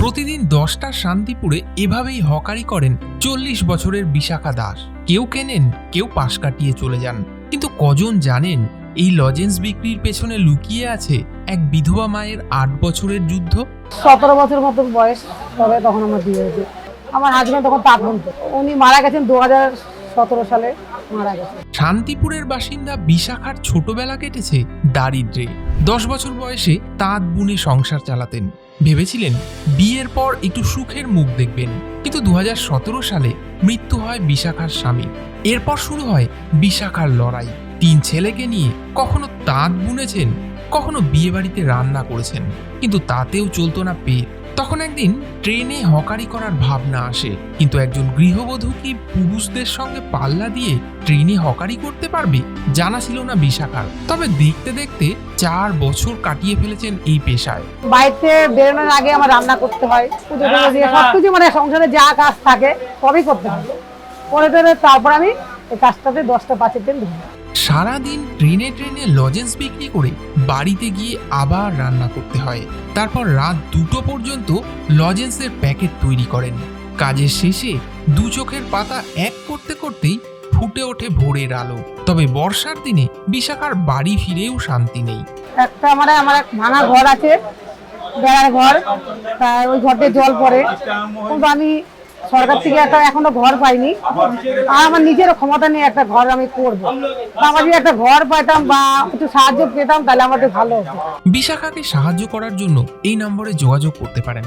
প্রতিদিন 10টার শান্তিপুরে এভাবেই হকারি করেন 40 বছরের বিশাখা দাস। কেউ কেনেন, কেউ পাশ কাটিয়ে চলে যান, কিন্তু কজন জানেন এই লজেন্স বিক্রির পেছনে লুকিয়ে আছে এক বিধবা মায়ের 8 বছরের যুদ্ধ। 17 বছর মতো বয়স, তবে তখন আমার বিয়ে হয়েছে। আমার হাজবেন্ড তখন তাঁত বুনতো, উনি মারা গেছেন 2017 সালে মারা গেছেন। শান্তিপুরের বাসিন্দা বিশাখার ছোটবেলা কেটেছে দারিদ্র্যে। 10 বছর বয়সে তাঁত বুনে সংসার চালাতেন। ভেবেছিলেন বিয়ের পর একটু সুখের মুখ দেখবেন, কিন্তু 2017 সালে মৃত্যু হয় বিশাখার স্বামী। এরপর শুরু হয় বিশাখার লড়াই। 3 ছেলেকে নিয়ে কখনো তাঁত বুনেছেন, কখনো বিয়ে বাড়িতে রান্না করেছেন, কিন্তু তাতেও চলতো না পেট। তখন একদিন ট্রেনে হকারি করার ভাবনা আসে, কিন্তু একজন গৃহবধূ কি পুরুষদের সঙ্গে পাল্লা দিয়ে ট্রেনে হকারি করতে পারবে জানা ছিল না বিশাখার। তবে দেখতে দেখতে 4 বছর কাটিয়ে ফেলেছেন এই পেশায়। বাড়িতে বেরোনোর আগে আমার রান্না করতে হয়, পুজো টুজো দিয়ে সবকিছু, মানে সংসারে যা কাজ থাকে সবই করতে হয়। পরে তারপর আমি এই কাজটাতে 10টা 5-এর দিন ধরি। সারাদিন ট্রেনে ট্রেনে লজেন্স বিক্রি করে বাড়িতে গিয়ে আবার রান্না করতে হয়। তারপর রাত 2টো পর্যন্ত লজেন্সের প্যাকেট তৈরি করেন। কাজের শেষে 2 চোখের পাতা এক করতে করতেই ফুটে ওঠে ভোরের আলো। তবে বর্ষার দিনে বিশাখার বাড়ি ফিরেও শান্তি নেই। একটা আমার এক ভাঙা ঘর আছে, বেড়ার ঘর, তাই ওই ঘরতে জল পড়ে, কিন্তু আমি সরকার থেকে একটা এখনো ঘর পাইনি। আর আমার নিজের ক্ষমতা নিয়ে একটা ঘর আমি করবো। আমার যদি একটা ঘর পাইতাম বা একটু সাহায্য পেতাম তাহলে আমাদের ভালো হতো। বিশাখাকে সাহায্য করার জন্য এই নম্বরে যোগাযোগ করতে পারেন।